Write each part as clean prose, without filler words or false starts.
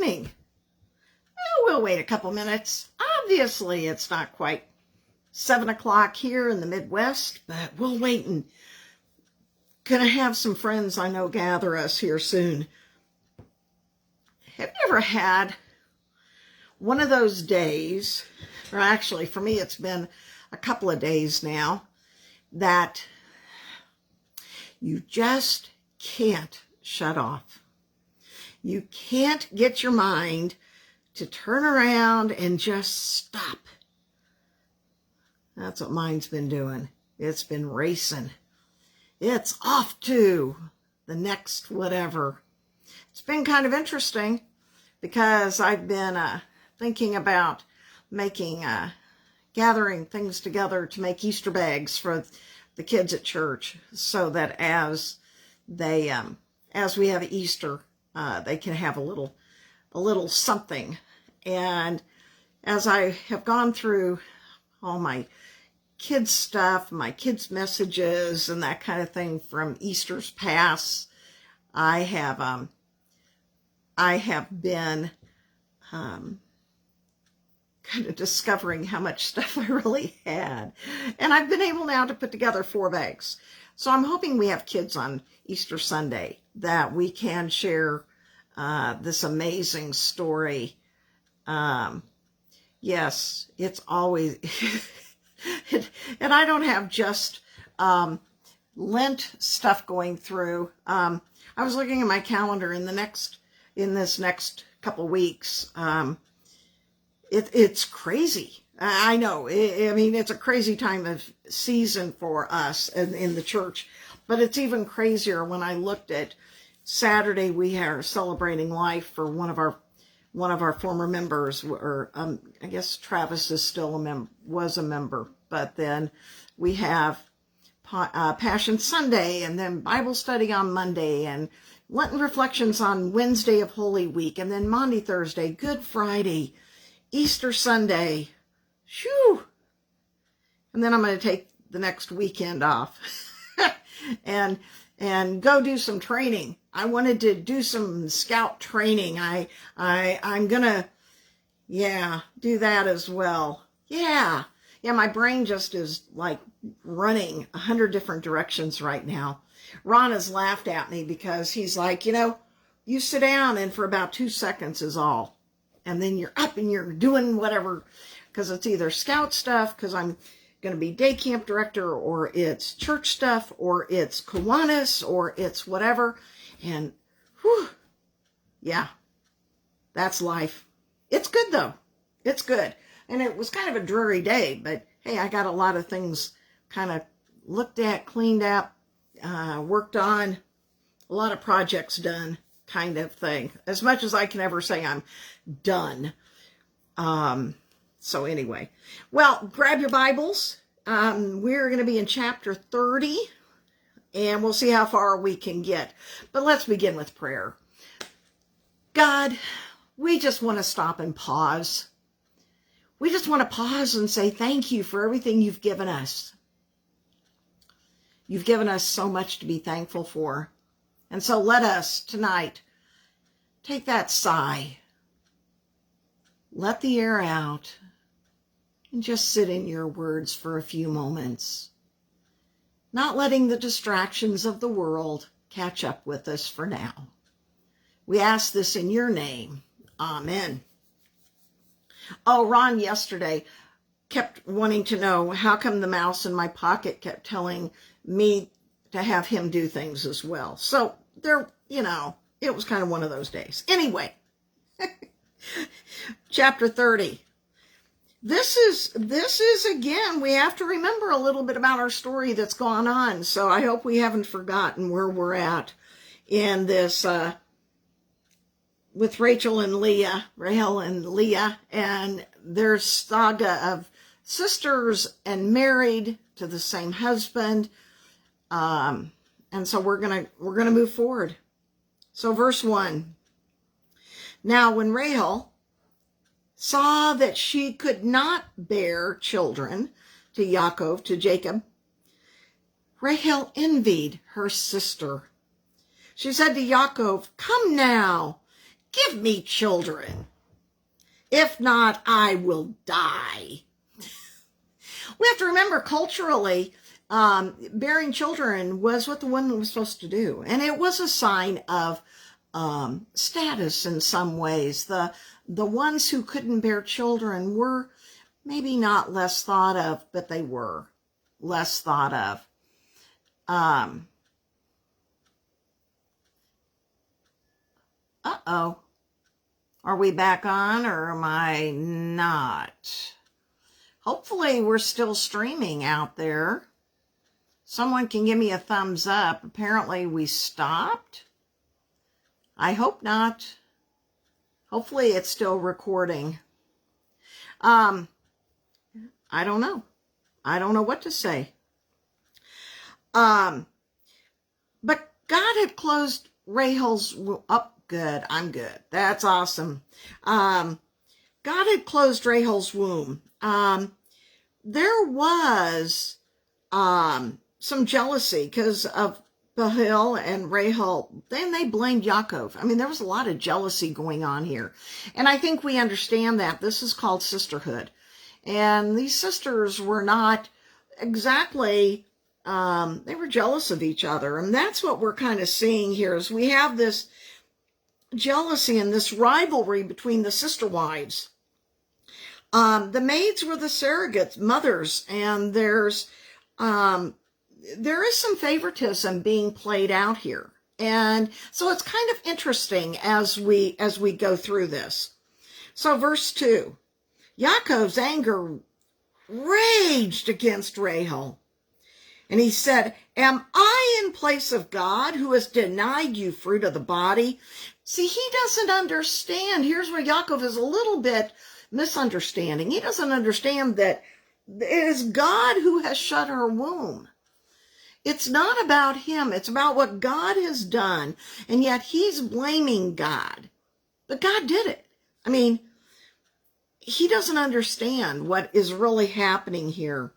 evening. Well, we'll wait a couple minutes. Obviously, it's not quite 7 o'clock here in the Midwest, but we'll wait and gonna have some friends I know gather us here soon. Have you ever had one of those days, or actually for me it's been a couple of days now, that you just can't shut off? You can't get your mind to turn around and just stop. That's what mine's been doing. It's been racing. It's off to the next whatever. It's been kind of interesting because I've been thinking about making, gathering things together to make Easter bags for the kids at church, so that as they, as we have Easter, they can have a little something. And as I have gone through all my kids stuff, my kids messages and that kind of thing from Easter's past, I have been kind of discovering how much stuff I really had. And I've been able now to put together 4 bags. So I'm hoping we have kids on Easter Sunday that we can share this amazing story. Yes, it's always, and I don't have just Lent stuff going through. I was looking at my calendar in this next couple weeks. It's crazy. I know. I mean, it's a crazy time of season for us in the church, but it's even crazier when I looked at Saturday. We are celebrating life for one of our former members, or I guess Travis is still was a member, but then we have Passion Sunday, and then Bible study on Monday, and Lenten reflections on Wednesday of Holy Week, and then Maundy Thursday, Good Friday, Easter Sunday. Shoo! And then I'm going to take the next weekend off and go do some training. I wanted to do some scout training. I'm going to, do that as well. Yeah, my brain just is like running 100 different directions right now. Ron has laughed at me because he's like, you sit down and for about 2 seconds is all. And then you're up and you're doing whatever, because it's either scout stuff, because I'm going to be day camp director, or it's church stuff, or it's Kiwanis, or it's whatever. And whew, yeah, that's life. It's good though. It's good. And it was kind of a dreary day, but hey, I got a lot of things kind of looked at, cleaned up, worked on, a lot of projects done, kind of thing. As much as I can ever say I'm done. So anyway, well, grab your Bibles. We're going to be in chapter 30, and we'll see how far we can get. But let's begin with prayer. God, we just want to stop and pause. We just want to pause and say thank you for everything you've given us. You've given us so much to be thankful for. And so let us tonight take that sigh, let the air out, and just sit in your words for a few moments, not letting the distractions of the world catch up with us for now. We ask this in your name. Amen. Oh, Ron yesterday kept wanting to know how come the mouse in my pocket kept telling me to have him do things as well. So there, it was kind of one of those days. Anyway, chapter 30. This is again, we have to remember a little bit about our story that's gone on. So I hope we haven't forgotten where we're at in this, with Rahel and Leah, and their saga of sisters and married to the same husband. And so we're gonna move forward. So verse 1. Now when Rahel saw that she could not bear children to Jacob, Rahel envied her sister. She said to Yaakov, "Come now, Give me children. If not, I will die. We have to remember culturally, bearing children was what the woman was supposed to do. And it was a sign of status in some ways. The ones who couldn't bear children were maybe not less thought of, but they were less thought of. Uh-oh. Are we back on or am I not? Hopefully we're still streaming out there. Someone can give me a thumbs up. Apparently we stopped. I hope not. Hopefully it's still recording. I don't know. I don't know what to say. But God had closed Rahel's womb. Oh, good. I'm good. That's awesome. God had closed Rahel's womb. There was some jealousy because of Bahil and Rahel. Then they blamed Yaakov. I mean, there was a lot of jealousy going on here. And I think we understand that. This is called sisterhood. And these sisters were not exactly, they were jealous of each other. And that's what we're kind of seeing here is we have this jealousy and this rivalry between the sister wives. The maids were the surrogate mothers, and there is some favoritism being played out here. And so it's kind of interesting as we go through this. So verse 2, Yaakov's anger raged against Rahel. And he said, am I in place of God who has denied you fruit of the body? See, he doesn't understand. Here's where Yaakov is a little bit misunderstanding. He doesn't understand that it is God who has shut her womb. It's not about him. It's about what God has done. And yet he's blaming God. But God did it. I mean, he doesn't understand what is really happening here.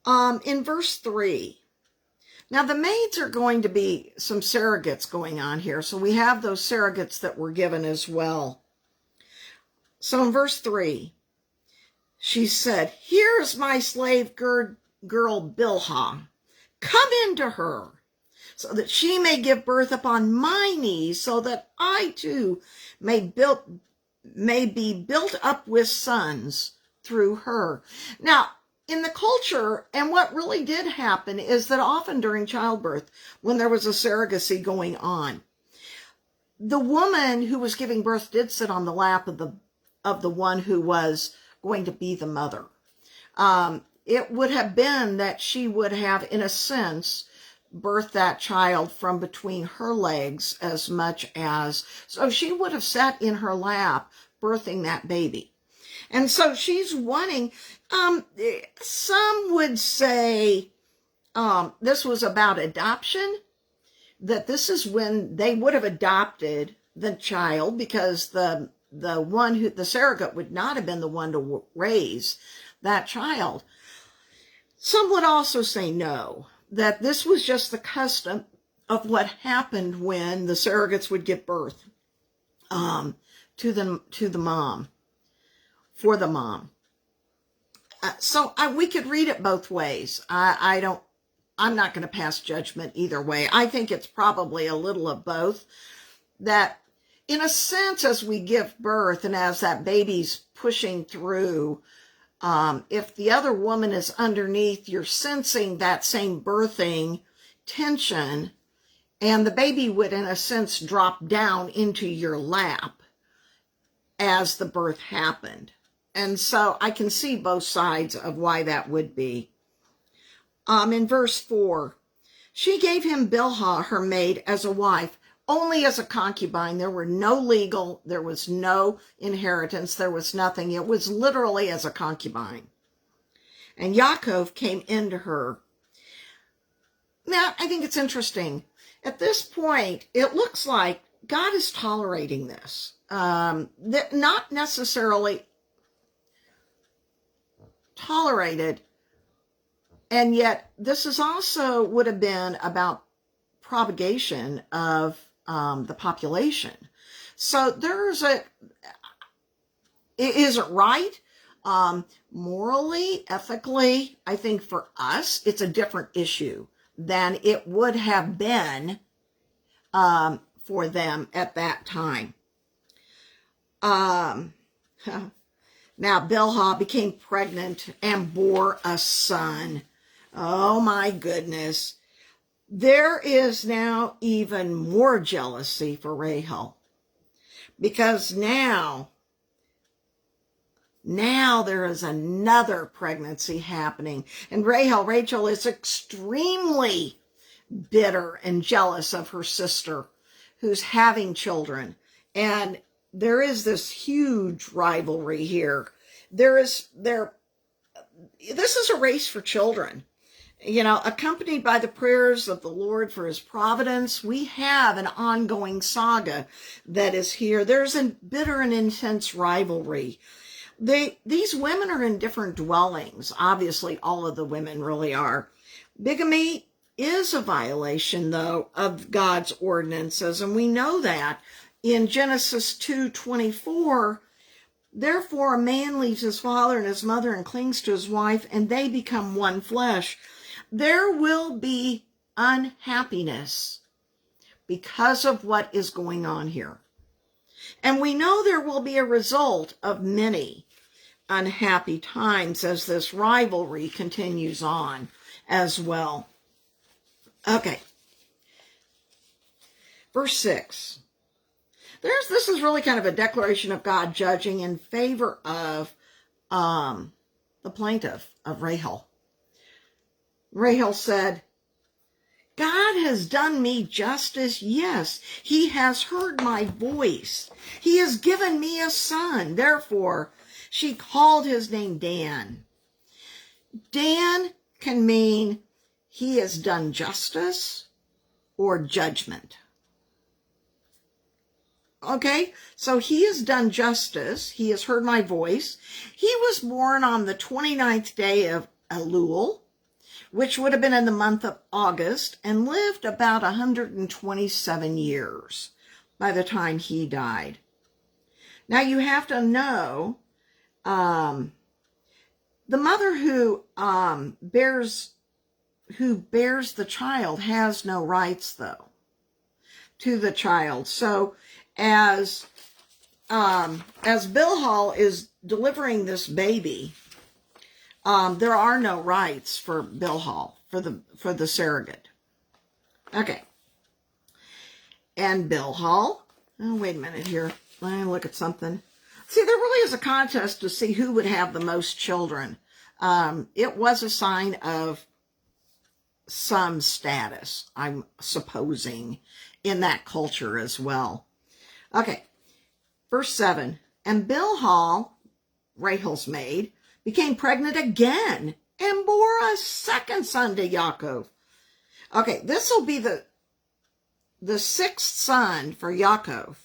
In verse 3, now the maids are going to be some surrogates going on here. So we have those surrogates that were given as well. So in verse 3, she said, here is my slave girl Bilhah. Come into her, so that she may give birth upon my knees, so that I too may be built up with sons through her. Now, in the culture, and what really did happen is that often during childbirth, when there was a surrogacy going on, the woman who was giving birth did sit on the lap of the one who was going to be the mother. It would have been that she would have, in a sense, birthed that child from between her legs as much as, so she would have sat in her lap birthing that baby. And so she's wanting, some would say this was about adoption, that this is when they would have adopted the child because the surrogate would not have been the one to raise that child. Some would also say no, that this was just the custom of what happened when the surrogates would give birth to the mom, for the mom. So we could read it both ways. I'm not going to pass judgment either way. I think it's probably a little of both. That in a sense, as we give birth and as that baby's pushing through, if the other woman is underneath, you're sensing that same birthing tension, and the baby would, in a sense, drop down into your lap as the birth happened. And so I can see both sides of why that would be. In verse 4, she gave him Bilhah, her maid, as a wife, only as a concubine. There was no inheritance, there was nothing. It was literally as a concubine. And Yaakov came into her. Now, I think it's interesting. At this point, it looks like God is tolerating this. Not necessarily tolerated, and yet this is also would have been about propagation of the population. So is it right? Morally, ethically, I think for us, it's a different issue than it would have been for them at that time. Now, Bilhah became pregnant and bore a son. Oh my goodness. There is now even more jealousy for Rahel, because now there is another pregnancy happening. And Rachel is extremely bitter and jealous of her sister who's having children. And there is this huge rivalry here. This is a race for children. You know, accompanied by the prayers of the Lord for his providence, we have an ongoing saga that is here. There's a bitter and intense rivalry. These women are in different dwellings. Obviously, all of the women really are. Bigamy is a violation, though, of God's ordinances, and we know that. In Genesis 2:24, therefore a man leaves his father and his mother and clings to his wife, and they become one flesh. There will be unhappiness because of what is going on here. And we know there will be a result of many unhappy times as this rivalry continues on as well. Okay. Verse 6. This is really kind of a declaration of God judging in favor of the plaintiff, of Rahel. Rahel said, God has done me justice. Yes, he has heard my voice. He has given me a son. Therefore, she called his name Dan. Dan can mean he has done justice or judgment. Okay, so he has done justice. He has heard my voice. He was born on the 29th day of Elul, which would have been in the month of August, and lived about 127 years by the time he died. Now you have to know, the mother who bears the child has no rights, though, to the child. So as Bilhah is delivering this baby, there are no rights for Bilhah, for the surrogate. Okay. And Bilhah, oh, wait a minute here. Let me look at something. See, there really is a contest to see who would have the most children. It was a sign of some status, I'm supposing, in that culture as well. Okay. Verse 7. And Bilhah, Rahel's maid, became pregnant again and bore a second son to Yaakov. Okay, this will be the sixth son for Yaakov,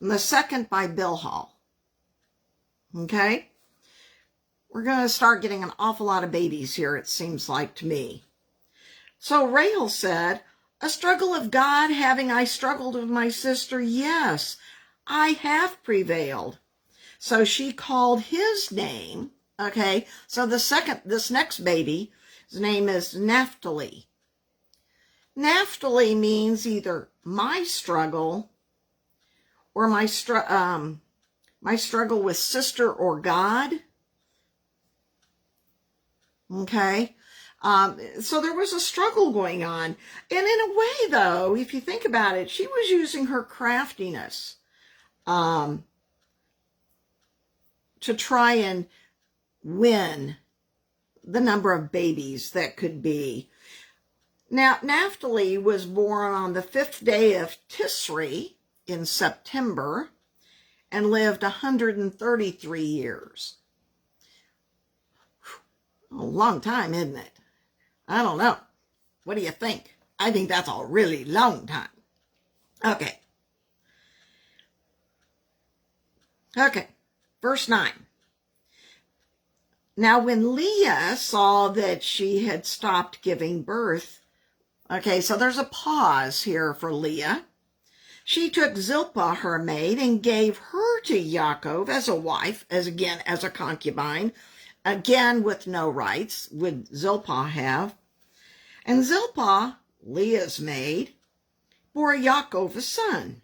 and the second by Bilhah. Okay? We're going to start getting an awful lot of babies here, it seems like to me. So Rahel said, a struggle of God, having I struggled with my sister, yes, I have prevailed. So she called his name, okay, so this next baby, his name is Naphtali. Naphtali means either my struggle or my struggle with sister or God. Okay, so there was a struggle going on. And in a way, though, if you think about it, she was using her craftiness to try and win the number of babies that could be. Now, Naphtali was born on the 5th day of Tisri in September and lived 133 years. A long time, isn't it? I don't know. What do you think? I think that's a really long time. Okay. Okay. Verse 9. Now, when Leah saw that she had stopped giving birth, okay, so there's a pause here for Leah. She took Zilpah, her maid, and gave her to Yaakov as a wife, as a concubine, again with no rights would Zilpah have. And Zilpah, Leah's maid, bore Yaakov a son.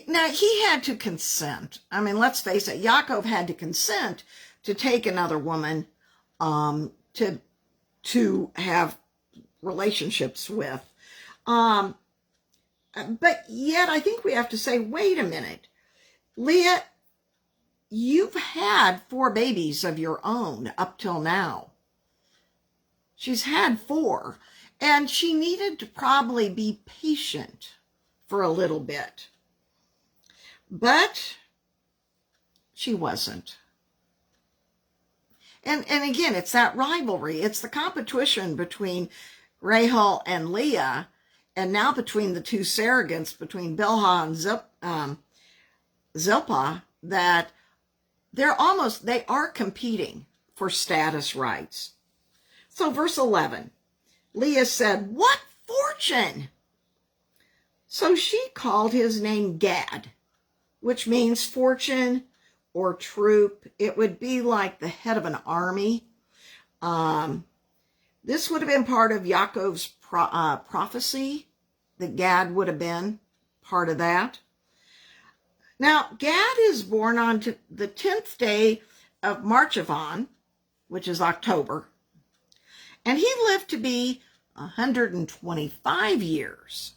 Now, he had to consent. I mean, let's face it, Yaakov had to consent to take another woman to have relationships with. But yet, I think we have to say, wait a minute. Leah, you've had 4 babies of your own up till now. She's had 4, and she needed to probably be patient for a little bit. But she wasn't. And again, it's that rivalry. It's the competition between Rahel and Leah, and now between the two surrogates, between Bilhah and Zilpah, that they are competing for status rights. So verse 11, Leah said, "What fortune!" So she called his name Gad, which means fortune or troop. It would be like the head of an army. This would have been part of Yaakov's prophecy, that Gad would have been part of that. Now, Gad is born on the 10th day of Marchavan, which is October, and he lived to be 125 years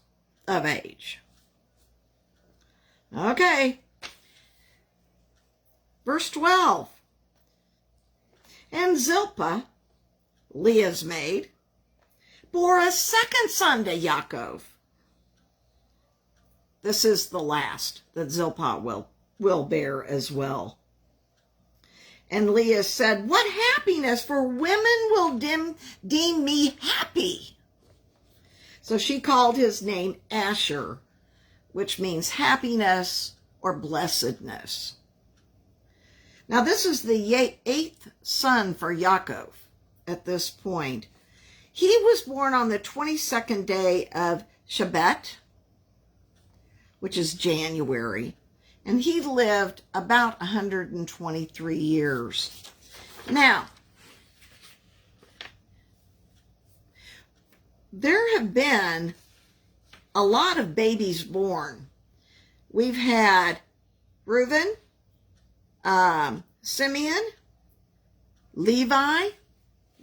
of age. Okay. Verse 12. And Zilpah, Leah's maid, bore a second son to Yaakov. This is the last that Zilpah will bear as well. And Leah said, "What happiness, for women will deem me happy." So she called his name Asher, which means happiness or blessedness. Now, this is the 8th son for Yaakov at this point. He was born on the 22nd day of Shebat, which is January, and he lived about 123 years. Now, there have been a lot of babies born. We've had Reuben, Simeon, Levi,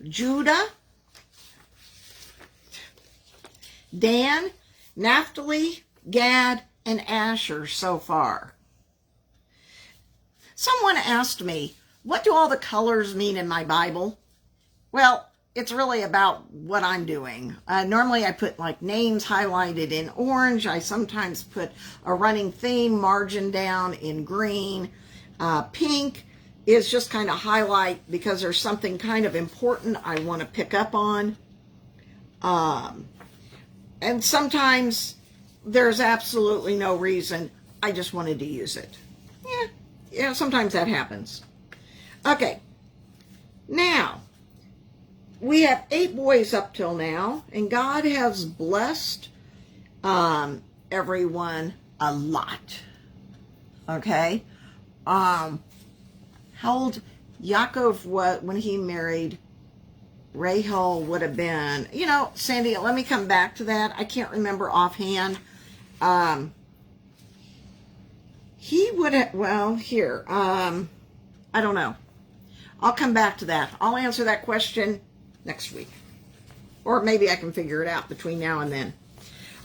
Judah, Dan, Naphtali, Gad, and Asher so far. Someone asked me, what do all the colors mean in my Bible? Well, it's really about what I'm doing. Normally I put like names highlighted in orange. I sometimes put a running theme margin down in green. Pink is just kind of highlight because there's something kind of important I want to pick up on. And sometimes there's absolutely no reason. I just wanted to use it. Yeah, sometimes that happens. Okay. Now, we have 8 boys up till now, and God has blessed everyone a lot. Okay? How old Yaakov was when he married Rahel would have been, Sandy, let me come back to that. I can't remember offhand. He would have, I don't know. I'll come back to that. I'll answer that question next week. Or maybe I can figure it out between now and then.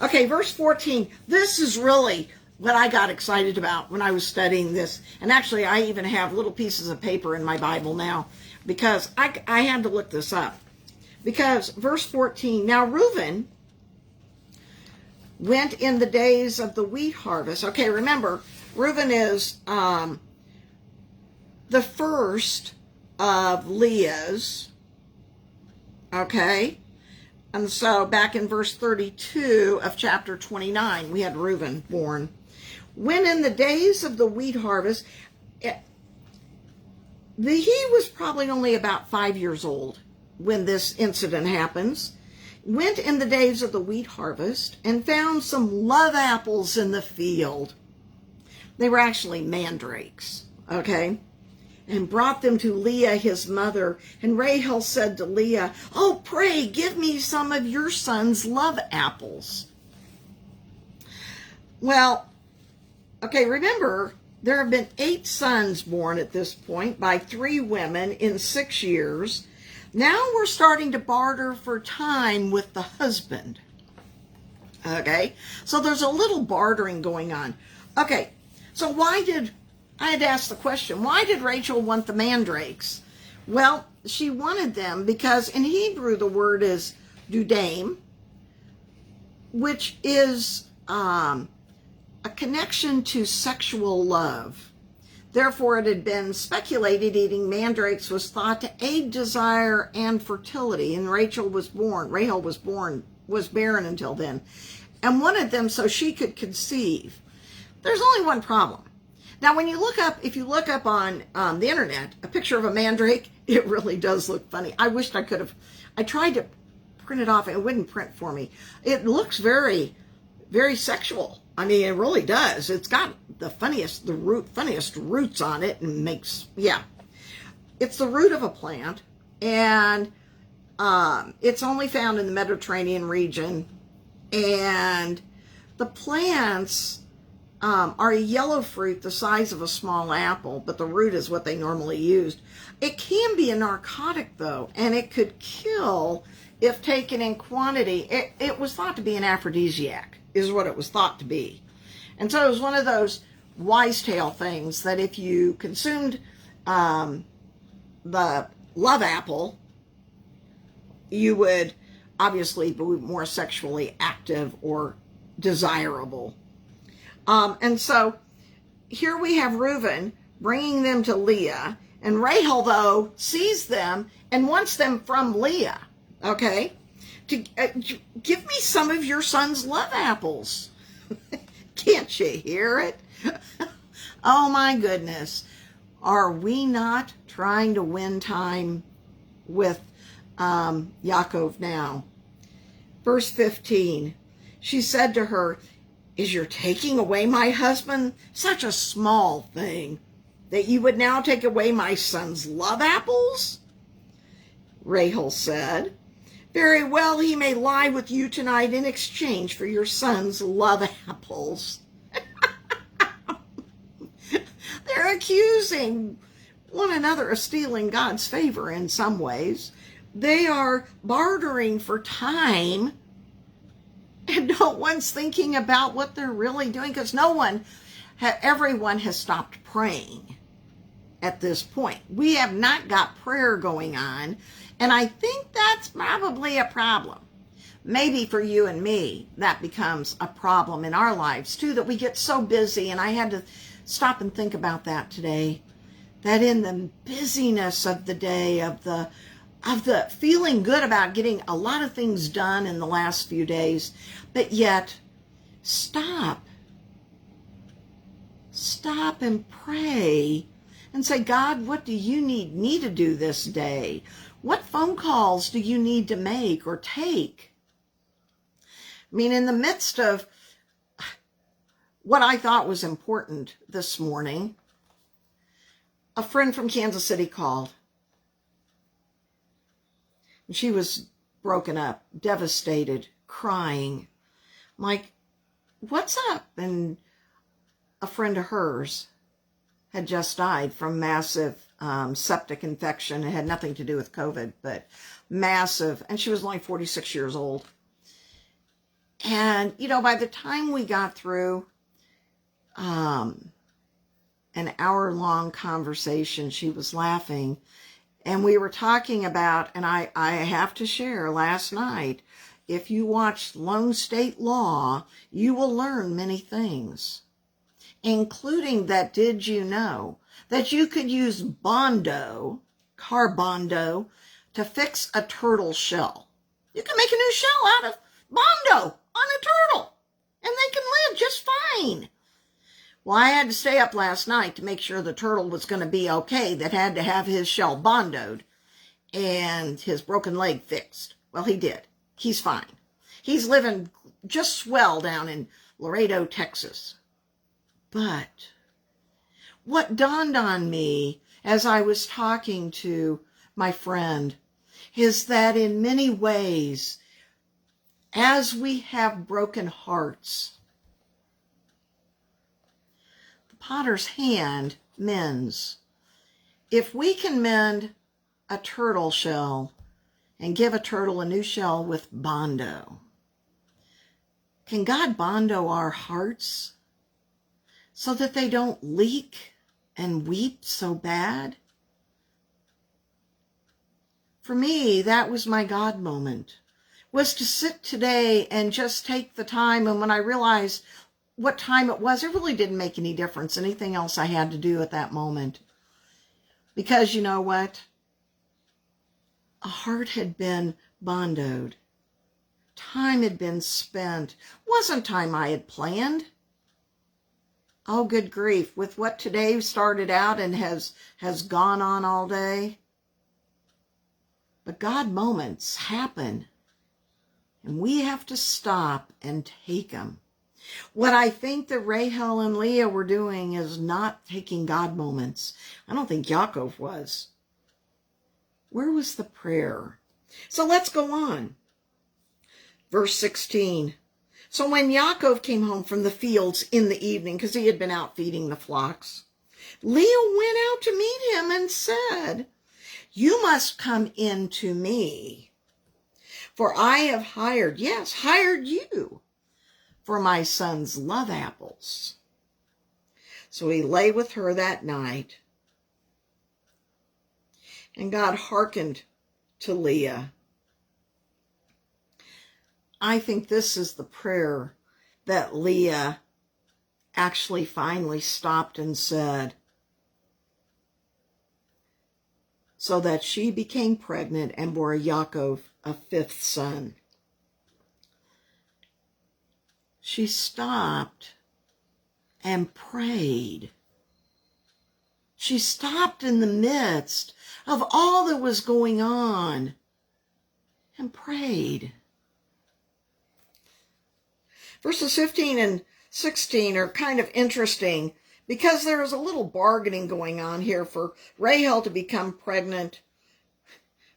Okay, verse 14. This is really what I got excited about when I was studying this. And actually, I even have little pieces of paper in my Bible now because I had to look this up. Because verse 14, now Reuben went in the days of the wheat harvest. Okay, remember, Reuben is the first of Leah's. Okay? And so back in verse 32 of chapter 29, we had Reuben born. When in the days of the wheat harvest, he was probably only about 5 years old when this incident happens. went in the days of the wheat harvest and found some love apples in the field. They were actually mandrakes, okay? And brought them to Leah, his mother. And Rahel said to Leah, "Oh, pray, give me some of your son's love apples." Well, okay, remember, there have been 8 sons born at this point by 3 women in 6 years. Now we're starting to barter for time with the husband. Okay, so there's a little bartering going on. Okay, so I had asked the question, why did Rachel want the mandrakes? Well, she wanted them because in Hebrew the word is dudaim, which is a connection to sexual love. Therefore, it had been speculated eating mandrakes was thought to aid desire and fertility. And Rahel was barren until then, and wanted them so she could conceive. There's only one problem. Now, if you look up on the internet, a picture of a mandrake, it really does look funny. I wished I tried to print it off, and it wouldn't print for me. It looks very, very sexual. I mean, it really does. It's got the funniest roots on it, and it's the root of a plant, and it's only found in the Mediterranean region, and the plants are a yellow fruit the size of a small apple, but the root is what they normally used. It can be a narcotic, though, and it could kill if taken in quantity. It was thought to be an aphrodisiac, is what it was thought to be. And so it was one of those wise tale things that if you consumed the love apple, you would obviously be more sexually active or desirable. And so here we have Reuben bringing them to Leah, and Rahel, though, sees them and wants them from Leah, okay? To give me some of your son's love apples. Can't you hear it? Oh my goodness. Are we not trying to win time with Yaakov now? Verse 15, she said to her, "Is your taking away my husband such a small thing that you would now take away my son's love apples?" Rahel said, "Very well, he may lie with you tonight in exchange for your son's love apples." They're accusing one another of stealing God's favor in some ways. They are bartering for time, and no one's thinking about what they're really doing, because everyone has stopped praying at this point. We have not got prayer going on, and I think that's probably a problem. Maybe for you and me, that becomes a problem in our lives too, that we get so busy, and I had to stop and think about that today, that in the busyness of the day, of the feeling good about getting a lot of things done in the last few days, but yet stop and pray and say, "God, what do you need me to do this day? What phone calls do you need to make or take?" I mean, in the midst of what I thought was important this morning, a friend from Kansas City called. And she was broken up, devastated, crying. I'm like, "What's up?" And a friend of hers had just died from massive septic infection. It had nothing to do with COVID, but massive. And she was only 46 years old. And, by the time we got through an hour-long conversation, she was laughing. And we were talking about, and I have to share, last night, if you watch Lone State Law, you will learn many things, including that, did you know that you could use Bondo, car Bondo, to fix a turtle shell? You can make a new shell out of Bondo on a turtle, and they can live just fine. Well, I had to stay up last night to make sure the turtle was going to be okay, that had to have his shell bondoed and his broken leg fixed. Well, he did. He's fine. He's living just swell down in Laredo, Texas. But what dawned on me as I was talking to my friend is that in many ways, as we have broken hearts, the potter's hand mends. If we can mend a turtle shell and give a turtle a new shell with Bondo, can God Bondo our hearts so that they don't leak and weep so bad? For me, that was my God moment, was to sit today and just take the time. And when I realized what time it was, it really didn't make any difference, anything else I had to do at that moment. Because you know what? A heart had been bondoed. Time had been spent. Wasn't time I had planned. Oh, good grief. With what today started out and has gone on all day. But God moments happen. And we have to stop and take them. What I think that Rahel and Leah were doing is not taking God moments. I don't think Yaakov was. Where was the prayer? So let's go on. Verse 16. So when Yaakov came home from the fields in the evening, because he had been out feeding the flocks, Leah went out to meet him and said, "You must come in to me, for I have hired you for my son's love apples." So he lay with her that night, and God hearkened to Leah. I think this is the prayer that Leah actually finally stopped and said, so that she became pregnant and bore Yaakov a fifth son. She stopped and prayed. She stopped in the midst of all that was going on and prayed. Verses 15 and 16 are kind of interesting because there is a little bargaining going on here for Rahel to become pregnant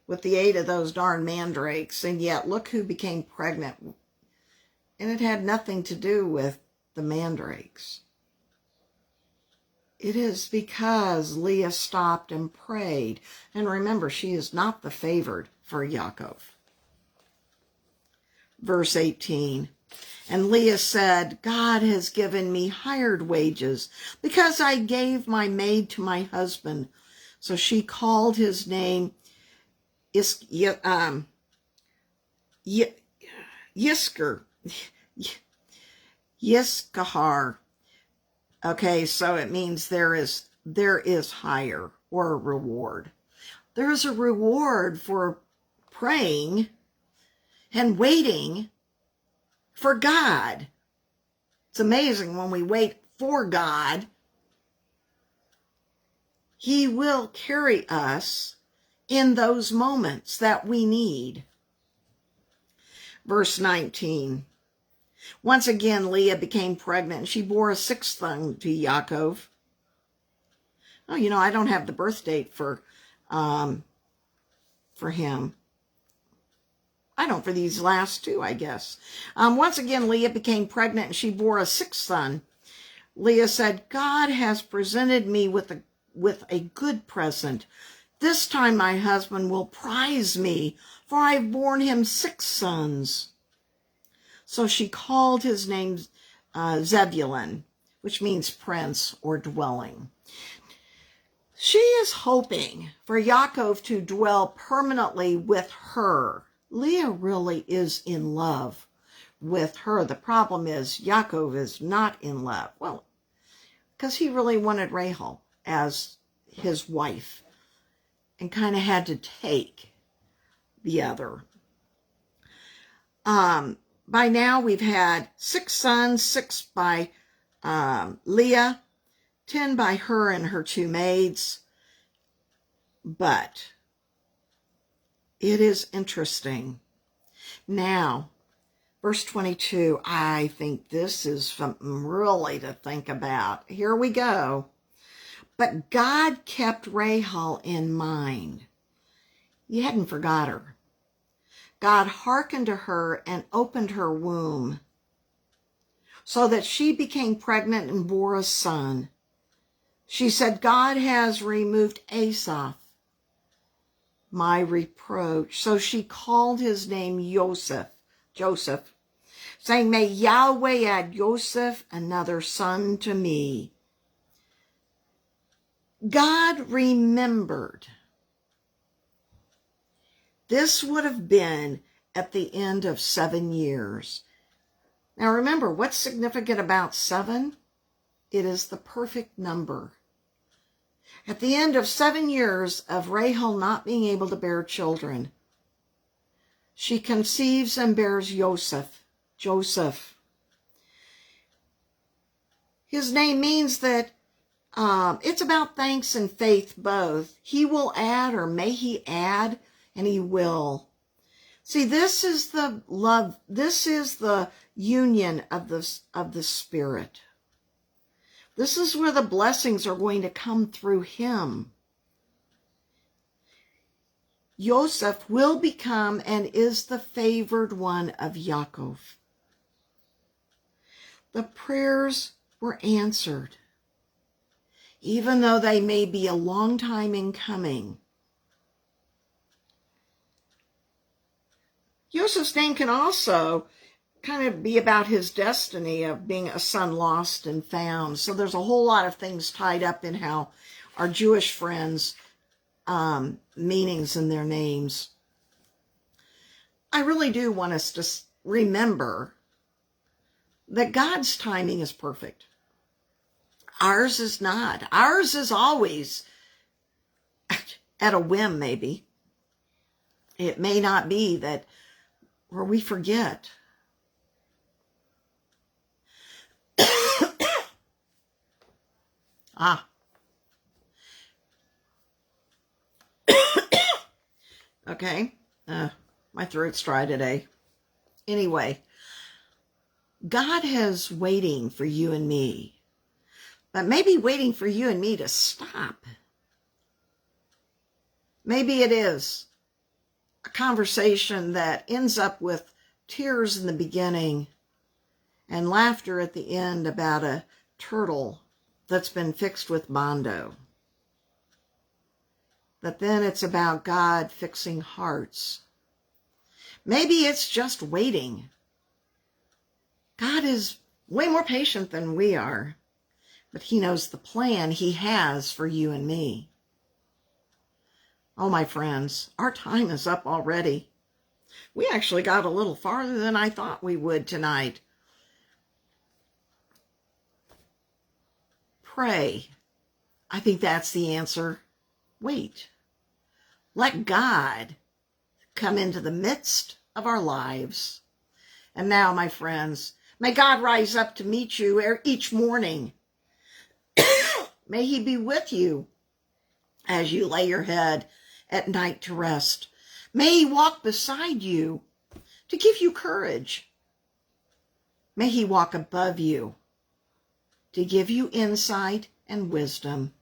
with the aid of those darn mandrakes. And yet, look who became pregnant. And it had nothing to do with the mandrakes. It is because Leah stopped and prayed. And remember, she is not the favored for Yaakov. Verse 18. And Leah said, "God has given me hired wages because I gave my maid to my husband." So she called his name Yiscahar. Okay, so it means there is hire or a reward. There is a reward for praying and waiting for God. It's amazing when we wait for God, He will carry us in those moments that we need. Verse 19. Once again, Leah became pregnant. She bore a sixth son to Yaakov. Oh, I don't have the birth date for him. I don't for these last two, I guess. Once again, Leah became pregnant and she bore a sixth son. Leah said, "God has presented me with a good present. This time my husband will prize me, for I have borne him 6 sons." So she called his name Zebulun, which means prince or dwelling. She is hoping for Yaakov to dwell permanently with her. Leah really is in love with her. The problem is Yaakov is not in love. Well, because he really wanted Rahel as his wife and kind of had to take the other. By now we've had 6 sons, 6 by Leah, 10 by her and her 2 maids. But it is interesting Now, verse 22, I think this is something really to think about. Here we go. But God kept Rahel in mind. He hadn't forgot her. God hearkened to her and opened her womb so that she became pregnant and bore a son. She said, God has removed Asaph, my reproach. So she called his name Joseph, saying, may Yahweh add Joseph another son to me. God remembered. This would have been at the end of 7 years. Now remember, what's significant about 7? It is the perfect number. At the end of 7 years of Rahel not being able to bear children, she conceives and bears Joseph. His name means that it's about thanks and faith both. He will add, or may he add, and he will. See, this is the love, this is the union of the Spirit. This is where the blessings are going to come through him. Joseph will become and is the favored one of Yaakov. The prayers were answered, even though they may be a long time in coming. Joseph's name can also kind of be about his destiny of being a son lost and found. So there's a whole lot of things tied up in how our Jewish friends' meanings in their names. I really do want us to remember that God's timing is perfect. Ours is not. Ours is always at a whim, maybe. It may not be that, or we forget. Okay. My throat's dry today. Anyway, God is waiting for you and me, but maybe waiting for you and me to stop. Maybe it is a conversation that ends up with tears in the beginning and laughter at the end about a turtle that's been fixed with Bondo. But then it's about God fixing hearts. Maybe it's just waiting. God is way more patient than we are, but he knows the plan he has for you and me. Oh, my friends, our time is up already. We actually got a little farther than I thought we would tonight. Pray. I think that's the answer. Wait. Let God come into the midst of our lives. And now, my friends, may God rise up to meet you each morning. May he be with you as you lay your head at night to rest. May he walk beside you to give you courage. May he walk above you to give you insight and wisdom.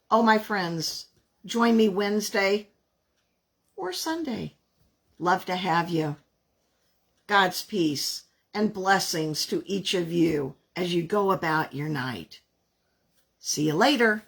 Oh, my friends, join me Wednesday or Sunday. Love to have you. God's peace and blessings to each of you as you go about your night. See you later.